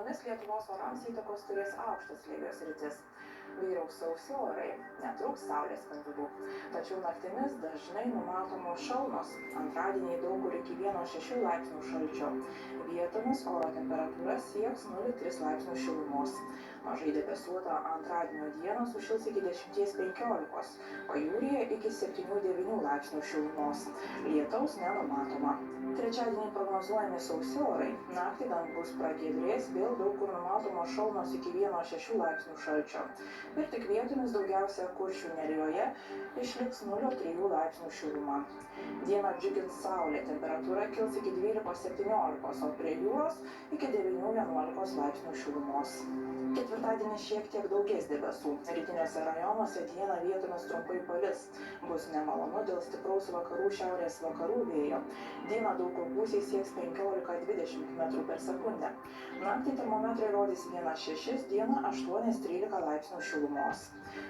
Dienomis Lietuvos orams įtakos turės aukštas slėgio sritis. Vyraus sausi orai, netrūks saulės spindulių. Tačiau naktimis dažnai numatomos šalnos. Antradienį daug kur iki 1–6 laipsnių šalčio. Vietomis oro temperatūra sieks 0–3 laipsnių šilumos. Mažai debesuota antradienio dieną sušils iki 10–15, pajūryje iki 7–9 laipsnių šilumos. Lietaus nenumatoma. Trečiadienį prognozuojami sausi orai. Naktį dangus pragiedrės, vėl daug kur numatomos šalnos iki 1–6 laipsnių šalčio. Ir tik vietomis daugiausia Kuršių nerijoje išliks 0–3 laipsnių šiluma. Dieną džiugins saulė, temperatūra kils iki 12–17, o prie jūros iki 9–11 laipsnių šilumos. Ketvirtadienį šiek tiek daugės debesų. Rytiniuose rajonuose dieną vietomis trumpai palis. Bus nemalonu dėl stipraus vakarų šiaurės vakarų vėjo. Dieną daug kur gūsiai sieks 15–20 m/s. Naktį termometrai rodys 1–6, dieną 8–13 laipsnių šilumos.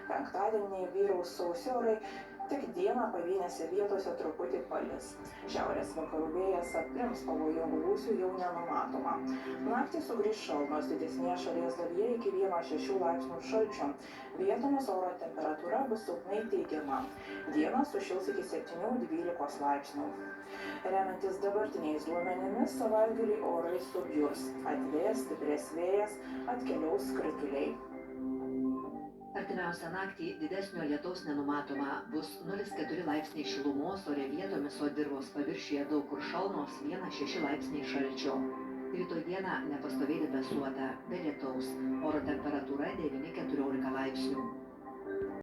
Penktadienį vyraus sausi orai, tik dieną pavienėse vietose truputį palis. Šiaurės vakarų vėjas aprims, pavojingų gūsių jau nenumatoma. Naktį sugrįš šalnos, didesnėje šalies dalyje iki 1–6 laipsnių šalčio. Vietomis oro temperatūra bus silpnai teigiama. Dieną sušils iki 7–12 laipsnių. Remiantis dabartiniais duomenimis, savaitgalį orai subjurs. Atvės, stiprės vėjas, atkeliaus krituliai. Artimiausią naktį didesnio lietaus nenumatoma, bus 0–4 laipsniai šilumos, ore vietomis, o dirvos paviršiuje daug kur šalnos, 1–6 laipsniai šalčio. Rytoj dieną nepastoviai debesuota, be lietaus, oro temperatūra 9–14 laipsnių.